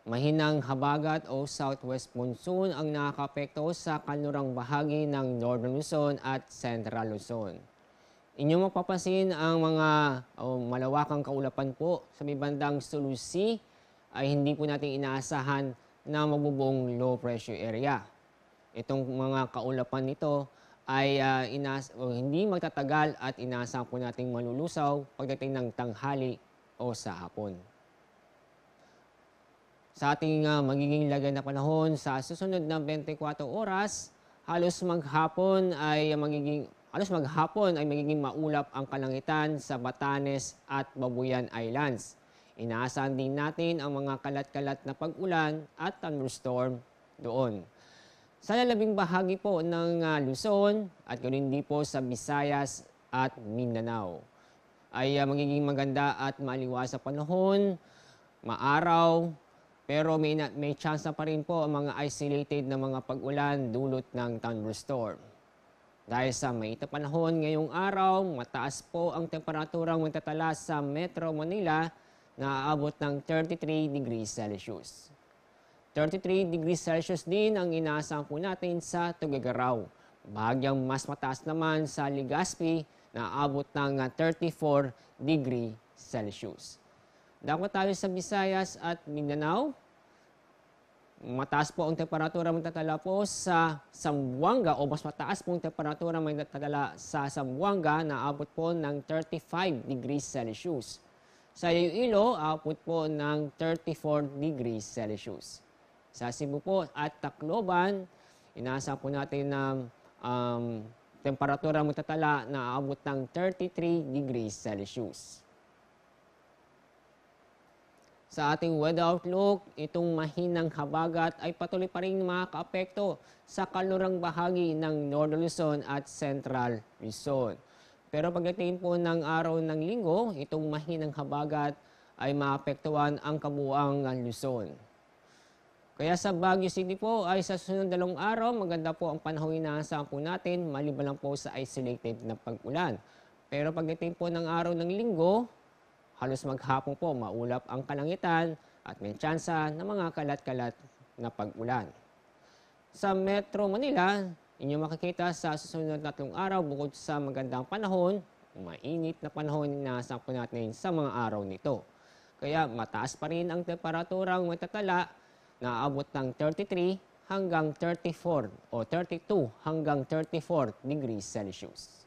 Mahinang habagat o southwest monsoon ang nakakaapekto sa kanlurang bahagi ng Northern Luzon at Central Luzon. Inyong mapapansin ang mga malawakang kaulapan po sa may bandang Sulusi ay hindi po natin inaasahan na magbubong low pressure area. Itong mga kaulapan nito ay hindi magtatagal at inaasahan po nating malulusaw pagdating ng tanghali o sa hapon. Sa ating magiging lagay na panahon sa susunod na 24 oras, halos maghapon ay magiging maulap ang kalangitan sa Batanes at Babuyan Islands. Inaasahan din natin ang mga kalat-kalat na pag-ulan at thunderstorm doon. Sa lalabing bahagi po ng Luzon at ganoon din po sa Visayas at Mindanao ay magiging maganda at maliwas sa panahon, maaraw, pero may chance na pa rin po ang mga isolated na mga pag-ulan dulot ng thunderstorm. Dahil sa mainit na panahon ngayong araw, mataas po ang temperaturang magtatala sa Metro Manila na aabot ng 33 degrees Celsius. 33 degrees Celsius din ang inaasahan po natin sa Tuguegarao. Bahagyang mas mataas naman sa Legazpi na aabot ng 34 degrees Celsius. Dako tayo sa Visayas at Mindanao. Mataas po ang temperatura magtatala po sa Zamboanga o mas mataas po ang temperatura magtatala sa Zamboanga na abot po ng 35 degrees Celsius. Sa Iloilo, abot po ng 34 degrees Celsius. Sa Cebu po at Tacloban, inaasahan po natin na temperatura magtatala na abot ng 33 degrees Celsius. Sa ating weather outlook, itong mahinang habagat ay patuloy pa rin makakaapekto sa kanlurang bahagi ng Northern Luzon at Central Luzon. Pero pagdating po ng araw ng linggo, itong mahinang habagat ay maapektuhan ang kabuuang Luzon. Kaya sa Baguio City po ay sa susunod 2 araw, maganda po ang panahon inaasahan po natin, maliban lang po sa isolated na pag-ulan. Pero pagdating po ng araw ng linggo, halos maghapon po maulap ang kalangitan at may tsansa ng mga kalat-kalat na pag-ulan. Sa Metro Manila, inyo makikita sa susunod na 3 araw bukod sa magandang panahon, mainit na panahon inaasahan po natin sa mga araw nito. Kaya mataas pa rin ang temperaturang matatala na abot ng 33 hanggang 34 o 32 hanggang 34 degrees Celsius.